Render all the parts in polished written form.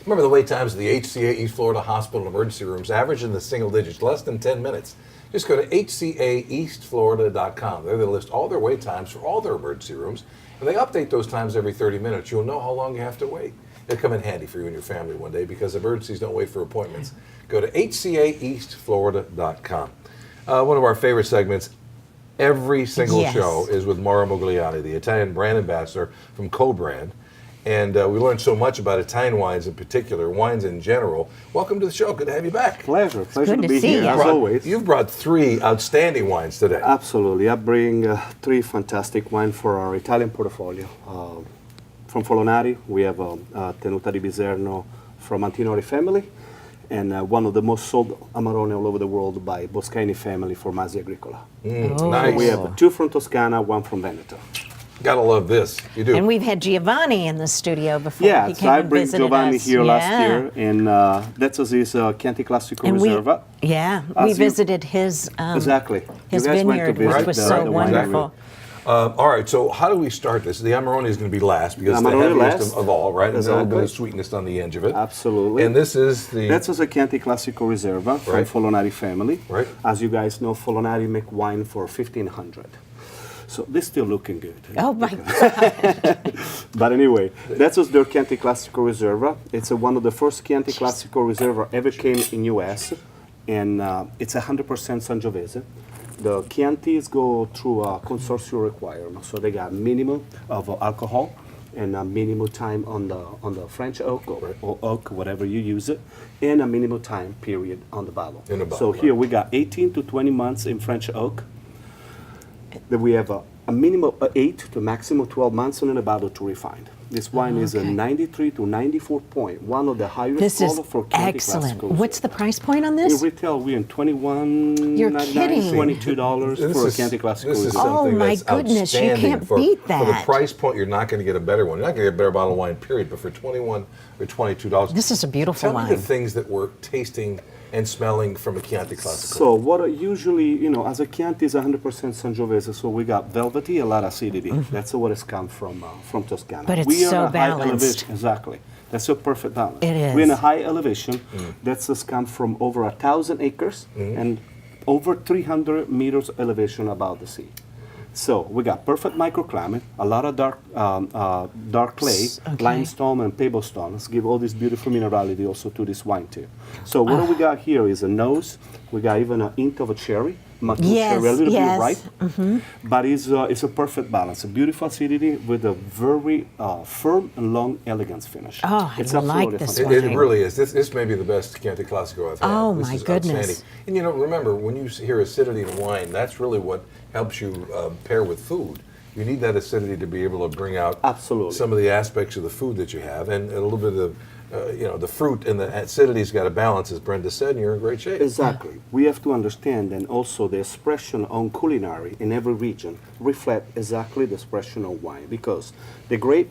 Remember, the wait times at the HCA East Florida Hospital emergency rooms average in the single digits, less than 10 minutes. Just go to hcaeastflorida.com. There they list all their wait times for all their emergency rooms, and they update those times every 30 minutes. You'll know how long you have to wait. It'll come in handy for you and your family one day because emergencies don't wait for appointments. Go to hcaeastflorida.com. One of our favorite segments every single show is with Mauro Mugliani, the Italian brand ambassador from Co-Brand. And we learned so much about Italian wines in particular, wines in general. Welcome to the show. Good to have you back. Pleasure to be here, as always. You've brought 3 outstanding wines today. Absolutely. I bring 3 fantastic wines for our Italian portfolio. From Folonari, we have Tenuta di Biserno from Antinori family, and one of the most sold Amarone all over the world by Boscaini family for Masi Agricola. Nice. We have 2 from Toscana, 1 from Veneto. Gotta love this. You do. And we've had Giovanni in the studio before. Yeah, he so came I and bring visited Giovanni us. here last year, and that's his Chianti Classico Reserva. We visited his exactly. his you guys went to vineyard, which visit was the so winery. wonderful. All right, so how do we start this? The Amarone is going to be last because it's the Amarone heaviest last. of all, right? And Exactly. a little bit of sweetness on the edge of it. Absolutely. And this is the... That's a Chianti Classico Reserva from Right. Folonari family. Right. As you guys know, Folonari make wine for 1,500. So this still looking good. Oh my God. But anyway, that's their Chianti Classico Reserva. It's one of the first Chianti Classico Reserva ever came in US, and it's 100% Sangiovese. The Chiantis go through a consortium requirement, so they got minimum of alcohol and a minimum time on the French oak or oak, whatever you use it, and a minimum time period on the bottle. In the bottle, so here right. we got 18 to 20 months in French oak. Then we have a minimum of 8 to maximum 12 months in a bottle to refine. This wine is a 93 to 94 point, one of the highest This is quality for Chianti excellent. Classico. What's the price point on In this? retail, we're in $21.99, You're kidding. $22 for a Chianti Classico. This is Reserva. something Oh, my that's goodness, you outstanding. can't for, beat For the that. price point, you're not going to get a better one. You're not going to get a better bottle of wine, period. But for $21 or $22, This is a beautiful tell wine. me the things that we're tasting and smelling from a Chianti Classico. So what usually, as a Chianti is 100% Sangiovese, so we got velvety, a lot of acidity. That's what it's come from Toscana. Mm-hmm. But it's we are so a high balanced. elevation. Exactly. That's a perfect balance. It is. We're in a high elevation. That's just come from over 1,000 acres and over 300 meters elevation above the sea. So we got perfect microclimate, a lot of dark clay, limestone and pebble stones give all this beautiful minerality also to this wine too. So what do we got here is a nose. We got even a hint of a cherry, mature cherry, a little bit ripe, but it's a perfect balance, a beautiful acidity with a very firm and long elegance finish. Oh, I it's like absolutely this fantastic. It really is. This may be the best Chianti Classico I've had. Oh, This my is goodness. outstanding. And remember, when you hear acidity in wine, that's really what helps you pair with food. You need that acidity to be able to bring out Absolutely. some of the aspects of the food that you have, and a little bit of the fruit and the acidity's got a balance, as Brenda said, and you're in great shape. Exactly. We have to understand, and also the expression on culinary in every region reflect exactly the expression of wine, because the grape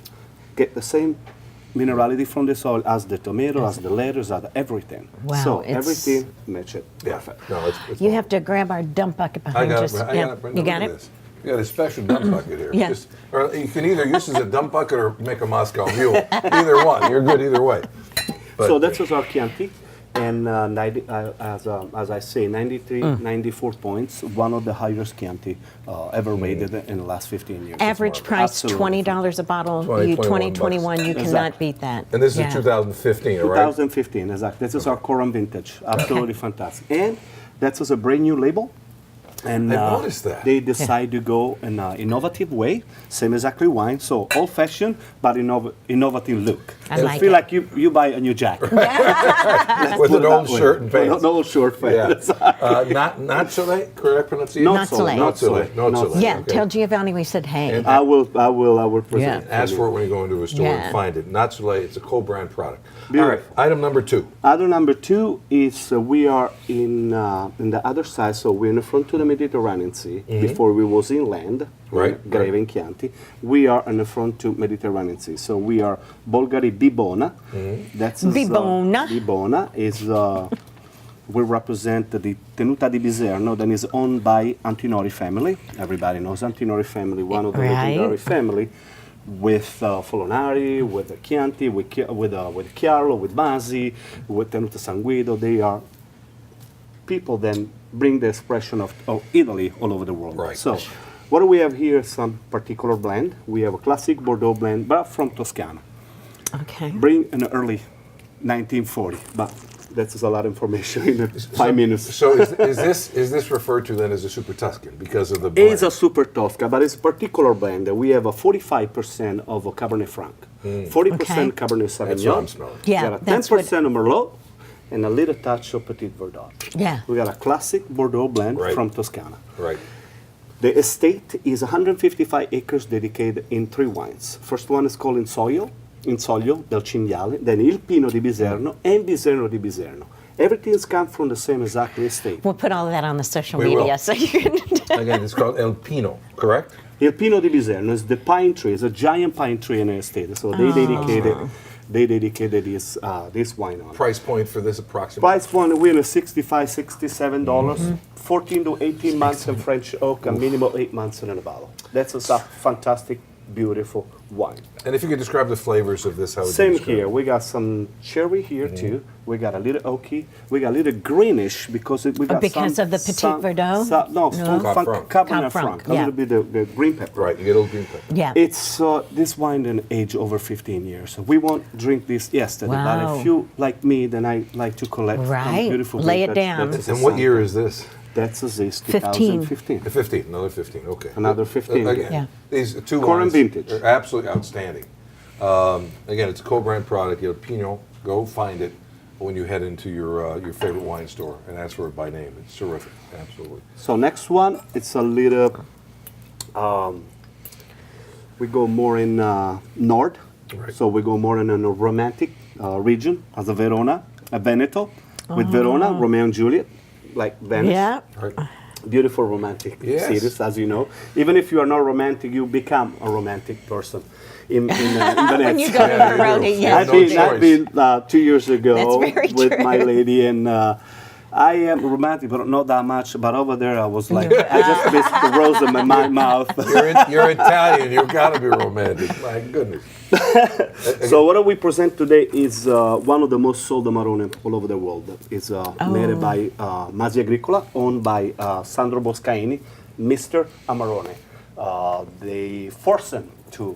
get the same minerality from the soil as the tomato, as the lettuce, as everything. Wow, So it's- everything match it perfect. No, it's You have to grab our dump bucket I behind got us. it. I got it. Brenda, You got look it? at this. You got a special dump bucket here. Yeah. Or you can either use it as a dump bucket or make a Moscow Mule. Either one. You're good either way. But, So that's our Chianti, and as I say, 93, 94 points, one of the highest Chianti ever rated in the last 15 years. Average price Absolutely. $20 a bottle. 20, You 21 21. You Exactly. cannot beat that. And this Yeah. is 2015, all right? 2015, exactly. This is our current vintage. Absolutely fantastic. And that's a brand new label. And I noticed that. they decide to go in an innovative way, same exactly wine, so old-fashioned, but innovative look. I So like feel it. like you buy a new jacket. With an old shirt and pants. An old shirt pants. Yeah. Not Soleil, correct pronunciation? Not Soleil. Not Soleil. Not Soleil. Yeah, Okay. tell Giovanni we said hey. And- I will present. Yeah. Ask for it when you go into a store Yeah. and find it. Not Soleil, it's a co-brand product. All Beautiful. right, item number 2. Other number 2 is we are in the other side, so we're in the front of the Mediterranean Sea. Before we was inland, Right, Greve and Chianti. We are in the front to Mediterranean Sea, so we are Bolgari Bibona. That's Bibona. Bibona is we represent the Tenuta di Biserno, that is owned by Antinori family. Everybody knows Antinori family, one of the Right. legendary family. with Folonari, with the Chianti, with Chiaro, with Masi, with Tenuta San Guido. They are people then bring the expression of Italy all over the world. Right. So what do we have here? Some particular blend. We have a classic Bordeaux blend, but from Toscana. Okay. Bring in the early 1940, but that's a lot of information in 5 minutes. So is this referred to then as a Super Tuscan because of the blend? It's a Super Tosca, but it's a particular blend. We have a 45% of a Cabernet Franc, 40% Okay. Cabernet Sauvignon. That's what I'm smelling. Yeah, We got a that's 10% of Merlot, and a little touch of Petit Verdot. Yeah. We got a classic Bordeaux blend Right. from Toscana. Right. The estate is 155 acres dedicated in 3 wines. First one is called Insoglio del Cinghiale, then Il Pino di Biserno, and Biserno di Biserno. Everything's come from the same exactly estate. We'll put all of that on the social We media will. so you can. Again, it's called El Pino, correct? Il Pino di Biserno is the pine tree. It's a giant pine tree in the estate. So they dedicated this wine on it. Price point for this approximately? Price point, we're in a $65, $67, 14 to 18 months in French oak, and minimum 8 months in a bottle. That's a fantastic, beautiful wine. And if you could describe the flavors of this, how would you Same describe here. it? We got some cherry here too. We got a little oaky. We got a little greenish because we got Because some, of the Petit some- Verdot? no, Cab Franc. Cabernet Cab Franc, Franc. A yeah. little bit of the green pepper. Right, you get a little green pepper. Yeah. It's this wine didn't age over 15 years. So we won't drink this yesterday. But Wow. if you like me, then I like to collect Right. beautiful. Lay grape. it down. That's And what year is this? That's a Zis 15. 2015. 15, another 15, okay. Another 15. Again, Yeah. these two Current wines vintage. are absolutely outstanding. Again, it's a co-brand product. Il Pino, go find it when you head into your favorite wine store and ask for it by name. It's terrific, absolutely. So next one, it's a little. We go more in north, Right. so we go more in a romantic region, as a Verona, a Veneto, with Verona, Romeo and Juliet, like Venice. Yeah. Right. Beautiful romantic Yes. cities, as you know. Even if you are not romantic, you become a romantic person in Venice. When you go to Yeah, you Verona, do. yes. I've No been, choice. I've been 2 years ago That's very with true. my lady, and I am romantic, but not that much. But over there, I was like, I just missed the rose in my mouth. You're Italian, you've got to be romantic. My goodness. So what we present today is one of the most sold Amarone all over the world. It's made by Masi Agricola, owned by Sandro Boscaini, Mr. Amarone. They forced him to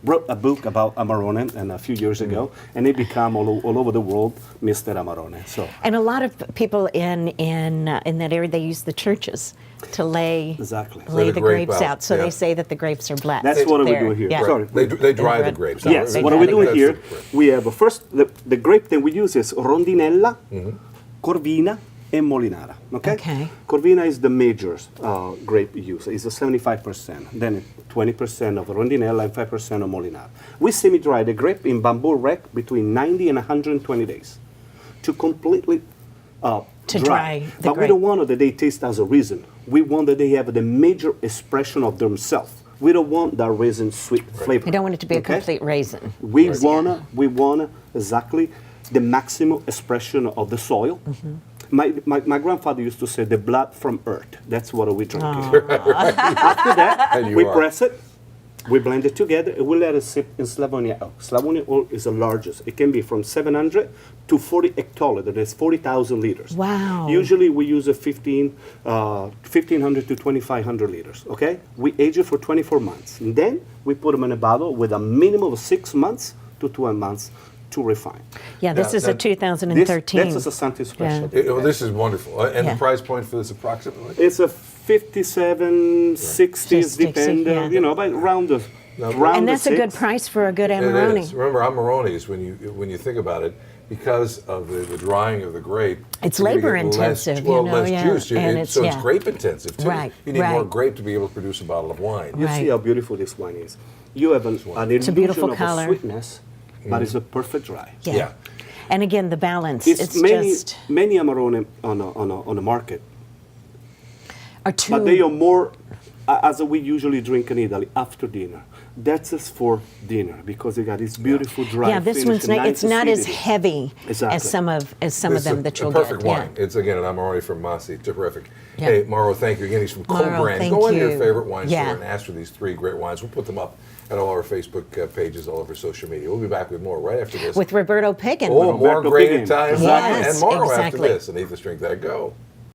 wrote a book about Amarone and a few years ago, and it became all over the world Mr. Amarone. So And a lot of people in that area, they use the churches to lay Exactly. lay the the grape grapes out, out. So yeah. they say that the grapes are blessed. That's what we there. do here. Yeah. Sorry. They dry the red. grapes. yes, They what are got we it. doing That's here? the grape. We have first the grape that we use is Rondinella, Corvina, and Molinara. Okay. Corvina is the major grape use. It's a 75%. Then 20% of Rondinella and 5% of Molinara. We semi-dry the grape in bamboo rack between 90 and 120 days to completely To dry the But we grape. don't want that they taste as a resin. We want that they have the major expression of themselves. We don't want that resin sweet flavor. You don't want it to be a Okay? complete raisin. We wanna exactly the maximum expression of the soil. Mm-hmm. My grandfather used to say the blood from earth. That's what we drink. Oh. After that, And you we are. press it, we blend it together, and we let it sit in Slavonia oak. Slavonia oak is the largest. It can be from 700 to 40 hectoliter. That's 40,000 liters. Wow. Usually we use a 1,500 to 2,500 liters. Okay. We age it for 24 months, and then we put them in a bottle with a minimum of 6 months to 12 months to refine. Yeah, this Yeah, is a that- 2013. This is a Santi special. Yeah. This is wonderful. And Yeah. the price point for this approximately? It's a 57, 60s, 60, depend, yeah. but round the No, round And the that's a good six. price for a good It Amarone. is. Remember, Amarones, when you think about it, because of the drying of the grape, It's you're gonna labor get less- intensive, you well, know, less yeah. juice, And so it's yeah. grape intensive too. Right, You need more right. grape to be able to produce a bottle of wine. You Right. see how beautiful this wine is. You have an It's a beautiful illusion of color. a sweetness, but it's a perfect dry. Yeah. Yeah. And again, the balance. It's just many Amarone on the market, are too. but they are more as we usually drink in Italy after dinner. That's just for dinner because you got this beautiful dry. Yeah, this finish one's and not, it's nice not as acidity. heavy Exactly. as some of them that you'll a perfect get. wine. It's again an Amore from Masi. Terrific. Yeah. Hey, Mauro, thank you again. He's from Mauro, Co-Brand. thank Go into you. your favorite wine Yeah. store and ask for these 3 great wines. We'll put them up at all our Facebook pages, all over social media. We'll be back with more right after this. With Roberto Piggin. more Roberto great Piggin. Italian Yes, wine and Mauro exactly. after this. And Etdtg, that go.